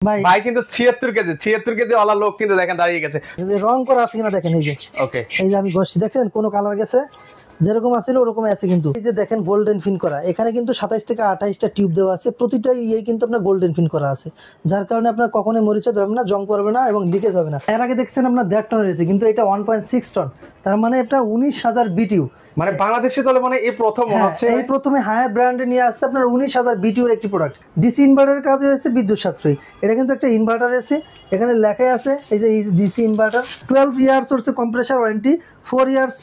ভাই কিন্তু 76 কেজি ওয়ালা লোক কিন্তু দেখেন দাঁড়িয়ে গেছে। রং করা আছে কিনা দেখেন, এই যে ওকে, এই যে আমি ঘষছি, দেখেন কোন কালার গেছে, যেরকম আছিল ওরকমই আছে। কিন্তু এই যে দেখেন গোল্ডেন ফিন করা, এখানে কিন্তু 27 থেকে 28টা টিউব দেওয়া আছে, প্রতিটা ইয়ে কিন্তু আপনার গোল্ডেন ফিন করা আছে, যার কারণে আপনার কখনোই মরিচা ধরবে না, জং পড়বে না এবং লিকেজ হবে না। এর আগে দেখছেন আপনার 1.5 টন রয়েছে, কিন্তু এটা 1.6 টন, তার মানে এটা 19,000 বিটিউ। মানে বাংলাদেশে তাহলে মানে এই প্রথম মনে হচ্ছে এই প্রথমে হায়ার ব্র্যান্ডে নিয়ে আসছে আপনার 19,000 বিটিউর একটি প্রোডাক্ট। ডিসি ইনভার্টারের কাজ হয়েছে বিদ্যুৎ সাশ্রয়ী। এটা কিন্তু একটা ইনভার্টার এসি, এখানে লেখাই আছে এই যে ডিসি ইনভার্টার। 12 ইয়ার্স হচ্ছে compressor warranty, 4 years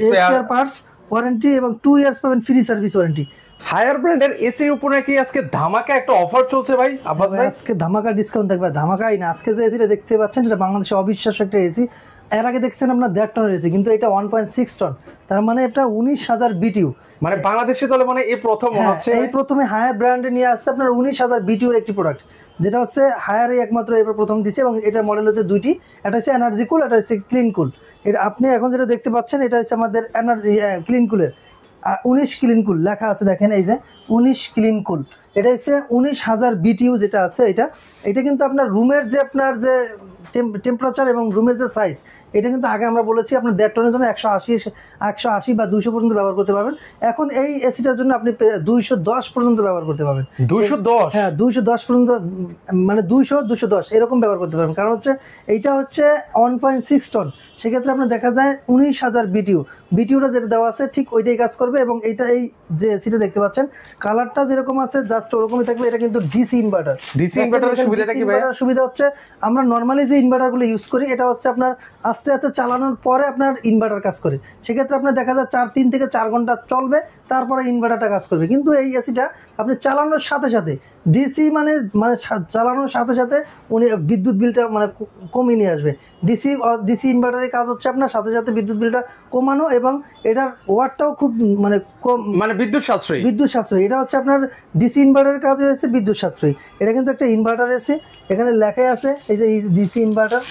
spare parts warranty এবং 2 ইয়ার্স পাবেন ফ্রি সার্ভিস ওয়ারেন্টি। হায়ার ব্র্যান্ডের এসির উপর নাকি আজকে ধামাকা একটা অফার চলছে ভাই আব্বাস ভাই? আজকে ধামাকা ডিসকাউন্ট থাকবে। ধামাকাই না, আজকে যে এসিটা দেখতে পাচ্ছেন এটা বাংলাদেশে অবিশ্বাস্য একটা এসি। এর আগে দেখছেন আপনার 1.5 টনের এসি, কিন্তু এটা 1.6 টন, তার মানে এটা 19,000 বিটিউ। মানে বাংলাদেশে তাহলে মানে এই প্রথম মনে হচ্ছে এই প্রথমে হায়ার ব্র্যান্ডে নিয়ে আসছে আপনার 19,000 বিটিউর একটি প্রোডাক্ট, যেটা হচ্ছে হায়ারে একমাত্র এবার প্রথম দিচ্ছে। এবং এটার মডেল হচ্ছে দুইটি, এটা হচ্ছে এনার্জি কুল, এটা হচ্ছে ক্লিন কুল। এটা আপনি এখন যেটা দেখতে পাচ্ছেন এটা হচ্ছে আমাদের এনার্জি ক্লিন কুলের 19 ক্লিন কুল লেখা আছে, দেখেন এই যে 19 ক্লিন কুল। এটা হচ্ছে 19,000 বিটিউ যেটা আছে এটা কিন্তু আপনার রুমের যে আপনার যে টেম্পারেচার এবং রুমের যে সাইজ, এটা কিন্তু আগে আমরা বলেছি আপনার 1.5 টনের জন্য 180 বা 200 পর্যন্ত ব্যবহার করতে পারবেন। এখন এই এসিটার জন্য আপনি 210 পর্যন্ত ব্যবহার করতে পারবেন। 210? হ্যাঁ, 210 পর্যন্ত, মানে 210 এরকম ব্যবহার করতে পারবেন। কারণ হচ্ছে এইটা হচ্ছে 1.6 টন, সেক্ষেত্রে আপনার দেখা যায় 19,000 বিটিউটা যেটা দেওয়া আছে ঠিক ওইটাই কাজ করবে। এবং এইটা এই যে এসিটা দেখতে পাচ্ছেন কালারটা যেরকম আছে জাস্ট ওরকমই থাকবে। এটা কিন্তু ডিসি ইনভার্টার। ডিসি ইনভার্টারের সুবিধাটা কি ভাই? সুবিধা হচ্ছে আমরা নর্মালি যে ইনভার্টারগুলো ইউজ করি, এটা হচ্ছে আপনার আস্তে আস্তে চালানোর পরে আপনার ইনভার্টার কাজ করে, সেক্ষেত্রে আপনার দেখা যায় 3 থেকে 4 ঘন্টা চলবে, তারপরে ইনভার্টারটা কাজ করবে। কিন্তু এই এসিটা আপনি চালানোর সাথে সাথে ডিসি মানে চালানোর সাথে সাথে উনি বিদ্যুৎ বিলটা মানে কমিয়ে নিয়ে আসবে। ডিসি ইনভার্টারের কাজ হচ্ছে আপনার সাথে সাথে বিদ্যুৎ বিলটা কমানো, এবং এটার ওয়াটটাও খুব মানে কম, মানে বিদ্যুৎ সাশ্রয়ী। এটা হচ্ছে আপনার ডিসি ইনভার্টারের কাজ হয়েছে বিদ্যুৎ সাশ্রয়ী। এটা কিন্তু একটা ইনভার্টার এসি, এখানে লেখাই আছে এই যে ডিসি ইনভার্টার,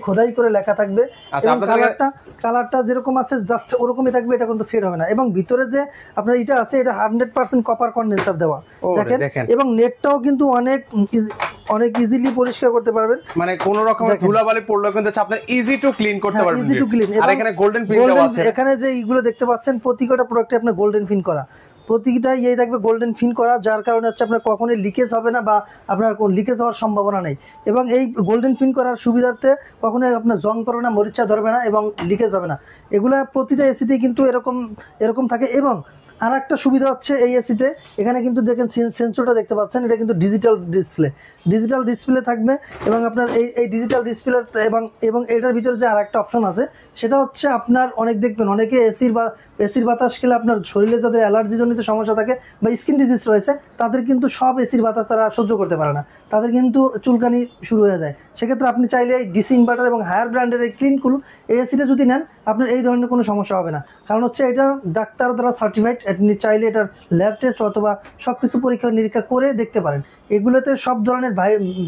খোদাই করে লেখা থাকবে। এবং কালারটা যেরকম আছে জাস্ট ওরকমই থাকবে, এটা কিন্তু ফের হবে না। এবং ভিতরে যে আপনার এটা আছে এটা 100% কপার কন্ডেন্সার দেওয়া, দেখেন। এবং নেটটাও কিন্তু অনেক ইজিলি পরিষ্কার করতে পারবেন, মানে কোনো রকম ধুলাবালি পড়লেও কিন্তু আপনি ইজি টু ক্লিন করতে পারবেন। Easy to clean. আর এখানে গোল্ডেন ফিন দেওয়া আছে। এখানে যে এইগুলো দেখতে পাচ্ছেন প্রত্যেকটা প্রোডাক্টে আপনার গোল্ডেন ফিন করা, প্রতিটা ইয়ে থাকবে গোল্ডেন ফিন করা, যার কারণে হচ্ছে আপনার কখনোই লিকেজ হবে না বা আপনার কোনো লিকেজ হওয়ার সম্ভাবনা নেই। এবং এই গোল্ডেন ফিন করার সুবিধার্থে কখনোই আপনার জং করবে না, মরিচা ধরবে না এবং লিকেজ হবে না। এগুলা প্রতিটা এসিতেই কিন্তু এরকম থাকে। এবং আর একটা সুবিধা হচ্ছে এই এসিতে এখানে কিন্তু দেখেন সেন্সরটা দেখতে পাচ্ছেন, এটা কিন্তু ডিজিটাল ডিসপ্লে থাকবে। এবং আপনার এই ডিজিটাল ডিসপ্লে এবং এটার ভিতরে যে আর একটা অপশন আছে সেটা হচ্ছে আপনার দেখবেন অনেকে এসির বাতাস খেলে আপনার শরীরে যাদের অ্যালার্জিজনিত সমস্যা থাকে বা স্কিন ডিজিজ রয়েছে, তাদের কিন্তু সব এসির বাতাস তারা সহ্য করতে পারে না, তাদের কিন্তু চুলকানি শুরু হয়ে যায়। সেক্ষেত্রে আপনি চাইলে এই ডিসি ইনভার্টার এবং হায়ার ব্র্যান্ডের এই ক্লিন কুল এই এসিটা যদি নেন, আপনার এই ধরনের কোনো সমস্যা হবে না। কারণ হচ্ছে এটা ডাক্তার দ্বারা সার্টিফাইড, আপনি চাইলে এটার ল্যাব টেস্ট অথবা সব কিছু পরীক্ষা নিরীক্ষা করে দেখতে পারেন। এগুলোতে সব ধরনের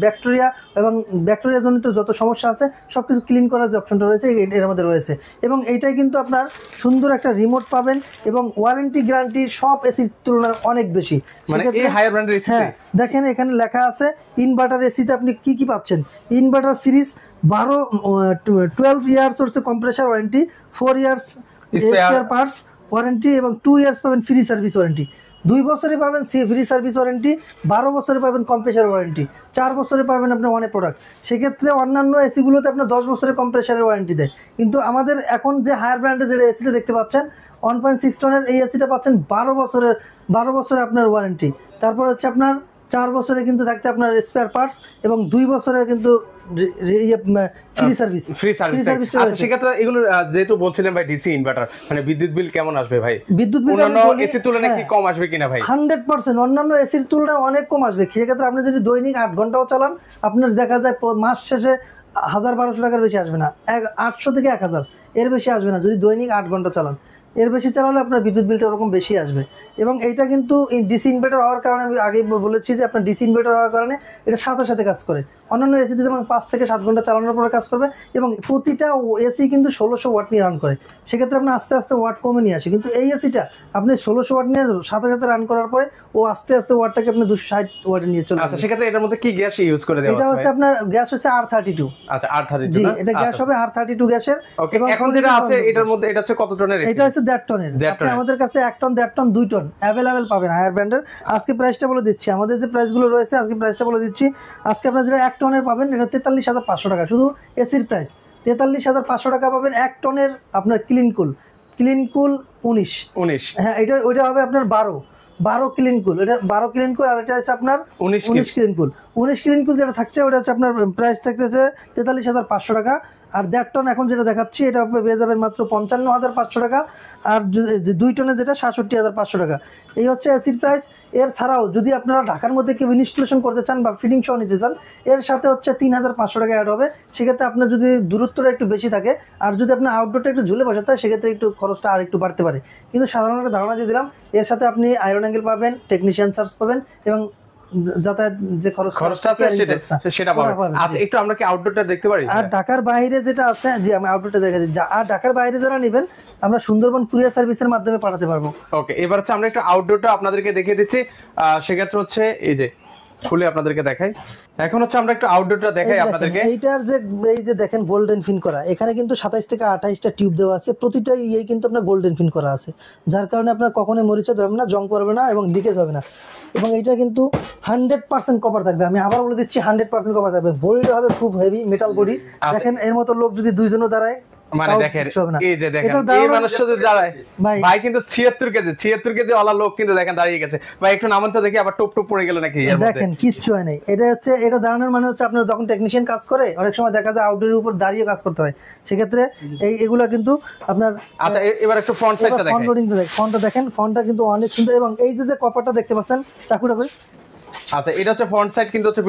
ব্যাকটেরিয়া এবং ব্যাকটেরিয়াজনিত যত সমস্যা আছে সব কিছু ক্লিন করার যে অপশনটা রয়েছে এর মধ্যে রয়েছে। এবং এইটাই কিন্তু আপনার সুন্দর একটা রিমোট পাবেন এবং ওয়ারেন্টি গ্যারান্টি সব এসির তুলনায় অনেক বেশি। মানে এই হায়ার ব্র্যান্ডের এসি দেখেন এখানে লেখা আছে ইনভার্টার এসিতে আপনি কি পাচ্ছেন। ইনভার্টার সিরিজ 12 ইয়ার্স হচ্ছে compressor warranty, 4 years spare parts warranty এবং 2 ইয়ার্স পাবেন ফ্রি সার্ভিস ওয়ারেন্টি। 2 বছরে পাবেন ফ্রি সার্ভিস ওয়ারেন্টি, 12 বছরে পাবেন কম্প্রেসার ওয়ারেন্টি, 4 বছরে পাবেন আপনার অনেক প্রোডাক্ট। সেক্ষেত্রে অন্যান্য এসিগুলোতে আপনার 10 বছরের কম্প্রেসারের ওয়ারেন্টি দেয়, কিন্তু আমাদের এখন যে হায়ার ব্র্যান্ডের যে এসিটা দেখতে পাচ্ছেন 1.6 টনের এই এসিটা পাচ্ছেন 12 বছরে আপনার ওয়ারেন্টি। তারপর হচ্ছে আপনার 4 বছরে কিন্তু থাকতে আপনার স্পেয়ার পার্টস এবং 2 বছরের কিন্তু ফ্রি সার্ভিস। আচ্ছা, সেক্ষেত্রে এগুলো যেহেতু বলছিলেন ভাই ডিসি ইনভার্টার, মানে বিদ্যুৎ বিল কেমন আসবে ভাই? বিদ্যুৎ বিল অন্যান্য এসির তুলনায় কি কম আসবে কিনা ভাই? 100% অন্যান্য এসির তুলনায় অনেক কম আসবে। সেক্ষেত্রে আপনি যদি দৈনিক 8 ঘন্টাও চালান, আপনার দেখা যায় মাস শেষে 1000-1200 টাকার বেশি আসবে না, 800 থেকে 1000 এর বেশি আসবে না যদি দৈনিক 8 ঘন্টা চালান। এর বেশি চালালে আপনার বিদ্যুৎ বিলটা ওরকম বেশি আসবে। এবং এইটা কিন্তু ডিসি ইনভার্টার হওয়ার কারণে আমি আগেই বলেছি যে আপনার ডিসি ইনভার্টার হওয়ার কারণে এটা সাথে সাথে কাজ করে। অন্যান্য এসিতে যেমন 5 থেকে 7 ঘন্টা চালানোর পরে কাজ করবে, এবং প্রতিটা এসি কিন্তু 1600 ওয়াট নিয়ে রান করে, সেক্ষেত্রে আপনি আস্তে আস্তে ওয়াট কমে নিয়ে আসে। কিন্তু এই এসিটা আপনি 1600 ওয়াট নিয়ে সাথে সাথে রান করার পরে ও আস্তে আস্তে ওয়াটটাকে আপনি 260 ওয়াটে নিয়ে চলে আচ্ছা, সেক্ষেত্রে এটার মধ্যে কি গ্যাস ইউজ করে দেওয়া এটা আছে? হচ্ছে আপনার গ্যাস হচ্ছে R32। আচ্ছা, R32 জি, না? এটা গ্যাস হবে R32 গ্যাসের। ওকে, এখন যেটা আছে এটার মধ্যে এটা হচ্ছে কত টনের? এটা হচ্ছে 1.5 টনের। আপনি আমাদের কাছে 1 টন, 1.5 টন, 2 টন अवेलेबल পাবেন হায়ার ব্র্যান্ডের। আজকে প্রাইসটা বলে দিচ্ছি, আমাদের যে প্রাইসগুলো রয়েছে আজকে প্রাইসটা বলে দিচ্ছি। আজকে আপনারা যেটা 1 টনের পাবেন এটা 43,500 টাকা, শুধু এসির প্রাইস 43,500 টাকা পাবেন 1 টনের আপনার ক্লিন কুল 19। হ্যাঁ, ওইটা হবে আপনার 12 ক্লিন কুল, এটা 12 ক্লিন কুল, আর এটা হচ্ছে আপনার 19 ক্লিন কুল। 19 ক্লিন কুল যেটা থাকছে ওটা হচ্ছে আপনার প্রাইস থাকতেছে 43,500 টাকা। আর 1.5 টন এখন যেটা দেখাচ্ছি এটা পেয়ে যাবেন মাত্র 55,500 টাকা। আর 2 টনের যেটা 67,500 টাকা। এই হচ্ছে এসির প্রাইস। এর ছাড়াও যদি আপনারা ঢাকার মধ্যে কেউ ইনস্টলেশন করতে চান বা ফিটিং সহ নিতে চান, এর সাথে হচ্ছে 3,500 টাকা অ্যাড হবে। সেক্ষেত্রে আপনার যদি দূরত্বটা একটু বেশি থাকে আর যদি আপনার আউটডোরটা একটু ঝুলে বসাতে হয়, সেক্ষেত্রে একটু খরচটা আর একটু বাড়তে পারে। কিন্তু সাধারণ একটা ধারণা দিয়ে দিলাম, এর সাথে আপনি আয়রন অ্যাঙ্গেল পাবেন, টেকনিশিয়ান চার্জ পাবেন, এবং যাতায়াত যে খরচটা আছে সেটা পাবেন। আচ্ছা, একটু আমরা কি আউটডোরটা দেখতে পারি? আর ঢাকার বাইরে যেটা আছে, জি আমি আউটডোরটা দেখে দিচ্ছি। আর ঢাকার বাইরে যারা নেবেন আমরা সুন্দরবন কুরিয়ার সার্ভিসের মাধ্যমে পাঠাতে পারবো। ওকে, এবার হচ্ছে আমরা একটু আউটডোরটা আপনাদেরকে দেখিয়ে দিচ্ছি। সেক্ষেত্রে হচ্ছে এই যে খুলে আপনাদেরকে দেখাই। এখন হচ্ছে আমরা একটু আউটডোরটা দেখাই আপনাদেরকে। এইটার যে এই যে দেখেন গোল্ডেন ফিন করা, এখানে কিন্তু 27 থেকে 28টা টিউব দেওয়া আছে, প্রতিটা ইয়ে কিন্তু আপনার গোল্ডেন ফিন করা আছে, যার কারণে আপনার কখনোই মরিচা ধরবে না, জং পড়বে না এবং লিকেজ হবে না। এবং এইটা কিন্তু 100% কপার থাকবে, আমি আবার বলে দিচ্ছি 100% কপার থাকবে। বডিটা হবে খুব হেভি মেটাল বডি। দেখেন এর মতো লোক যদি দুইজনও দাঁড়ায়, মানে দেখেন এই যে দেখেন এই মানুষ সাথে দাঁড়ায় ভাই কিন্তু 76 কেজি ওলা লোক কিন্তু দেখেন দাঁড়িয়ে গেছে ভাই। একটু নামান তো দেখি, আবার টপ টপ পড়ে গেল নাকি? দেখেন কিচ্ছু হয় নাই। এটা হচ্ছে এটা দাঁড়ানোর মানে হচ্ছে আপনার যখন টেকনিশিয়ান কাজ করে অনেক সময় দেখা যায় আউটডোরের উপর দাঁড়িয়ে কাজ করতে হয়, সেক্ষেত্রে এগুলা কিন্তু আপনার। আচ্ছা, এবার একটু ফ্রন্ট সাইডটা দেখেন। ফ্রন্টটা দেখেন, ফ্রন্টটা কিন্তু অনেক সুন্দর। এবং এই যে কপারটা দেখতে পাচ্ছেন চাকুটা করে, আচ্ছা এটা হচ্ছে ফ্রন্ট সাইড কিন্তু হচ্ছে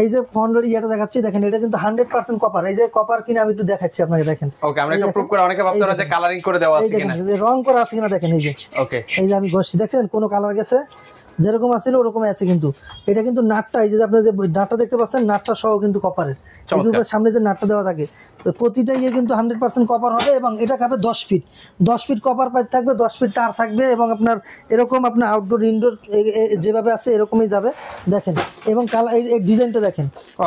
এই যে ফ্রন্টের ইয়াটা দেখাচ্ছি, দেখেন এটা কিন্তু 100% কপার। এই যে কপার কিনা আমি একটু দেখাচ্ছি আপনাকে, দেখেন। ওকে, আমরা একটু প্রুফ করে, অনেকে ভাবতে পারে যে কালারিং করে দেওয়া আছে কিনা, এই যে রং করা আছে কিনা দেখেন। এই যে ওকে, এই যে আমি ঘষছি, দেখেন কোনো কালার গেছে, যেরকম আছিল ওরকমই আছে। কিন্তু এটা কিন্তু নাটটা, এই যে আপনি যে নাটটা দেখতে পাচ্ছেন, নাটটা সহ কিন্তু কপারের। সামনে যে নাটটা দেওয়া থাকে প্রতিটা ইয়ে কিন্তু 100% কপার হবে। এবং এটা খাবে 10 ফিট কপার পাইপ থাকবে, 10 ফিট তার থাকবে। এবং আপনার এরকম আপনার আউটডোর ইনডোর যেভাবে আছে এরকমই যাবে, দেখেন। এবং কালার এই ডিজাইনটা দেখেন,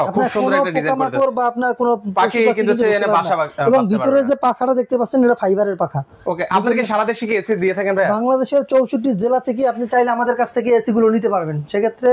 আপনার কোনো পোকামাকড় বা আপনার কোনো পাখি কিন্তু বাসা। এবং ভিতরে যে পাখাটা দেখতে পাচ্ছেন এটা ফাইবারের পাখা। ওকে, আপনাদেরকে সারা দেশে কি এসি দিয়ে থাকেন ভাই? বাংলাদেশের 64 জেলা থেকে আপনি চাইলে আমাদের কাছ থেকে এসি গুলো নিতে পারবেন। সেক্ষেত্রে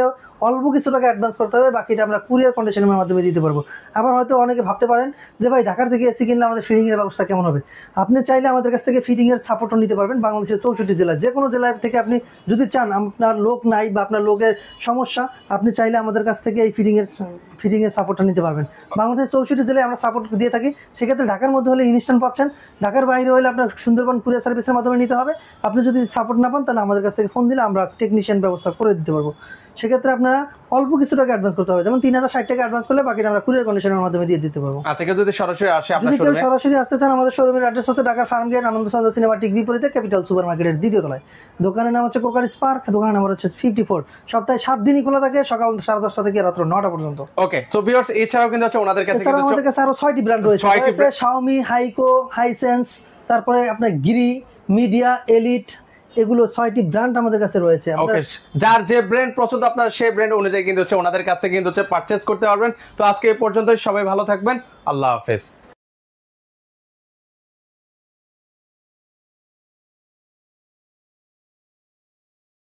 অল্প কিছু টাকা অ্যাডভান্স করতে হবে, বাকিটা আমরা কুরিয়ার কন্ডিশনের মাধ্যমে দিতে পারবো। আবার হয়তো অনেকে ভাবতে পারেন যে ভাই ঢাকার থেকে এসি কিনলে আমাদের ফিটিং এর ব্যবস্থা কেমন হবে? আপনি চাইলে আমাদের কাছ থেকে ফিটিং এর সাপোর্টও নিতে পারবেন। বাংলাদেশের 64 জেলা যে কোনো জেলা থেকে আপনি যদি চান, আপনার লোক নাই বা আপনার লোকের সমস্যা, আপনি চাইলে আমাদের কাছ থেকে এই ফিটিং এর সাপোর্টটা নিতে পারবেন। বাংলাদেশের 64 জেলায় আমরা সাপোর্ট দিয়ে থাকি। সেক্ষেত্রে ঢাকার মধ্যে হলে ইনস্ট্যান্ট পাচ্ছেন, ঢাকার বাইরে হলে আপনার সুন্দরবন কুরিয়ার সার্ভিসের মাধ্যমে নিতে হবে। আপনি যদি সাপোর্ট না পান তাহলে আমাদের কাছ থেকে ফোন দিলে আমরা টেকনিশিয়ান ব্যবস্থা করে দিতে পারবো। সেক্ষেত্রে আপনারা অল্প কিছু টাকা অ্যাডভান্স করতে হবে, যেমন 3,060 টাকা অ্যাডভান্স করলে বাকিটা আমরা কুরিয়ার কন্ডিশনের মাধ্যমে দিয়ে দিতে পারবো। আচ্ছা, কেউ যদি সরাসরি আসে, যদি কেউ সরাসরি আসতে চান, আমাদের শোরুমের অ্যাড্রেস হচ্ছে ঢাকার ফার্ম গেট, আনন্দ সদর সিনেমাটিক বিপরীতে ক্যাপিটাল সুপার মার্কেটের দ্বিতীয় তলায়। দোকানের নাম হচ্ছে কোকারি স্পার্ক, দোকানের নাম্বার হচ্ছে 54। সপ্তাহে 7 দিনই খোলা থাকে, সকাল 10:30 থেকে রাত 9টা পর্যন্ত। ওকে, তো ভিউয়ার্স এছাড়াও কিন্তু আছে ওনাদের কাছে কিন্তু আমাদের কাছে আরো 6টি ব্র্যান্ড রয়েছে, শাওমি, হাইকো, হাইসেন্স, তারপরে আপনার গিরি, মিডিয়া, এলিট, এগুলো 6টি ব্র্যান্ড আমাদের কাছে রয়েছে। ওকে, যার যে ব্র্যান্ড পছন্দ আপনার সেই ব্র্যান্ড অনুযায়ী কিন্তু হচ্ছে ওনাদের কাছ থেকে কিন্তু হচ্ছে পারচেজ করতে পারবেন। তো আজকে এই পর্যন্তই, সবাই ভালো থাকবেন, আল্লাহ হাফেজ।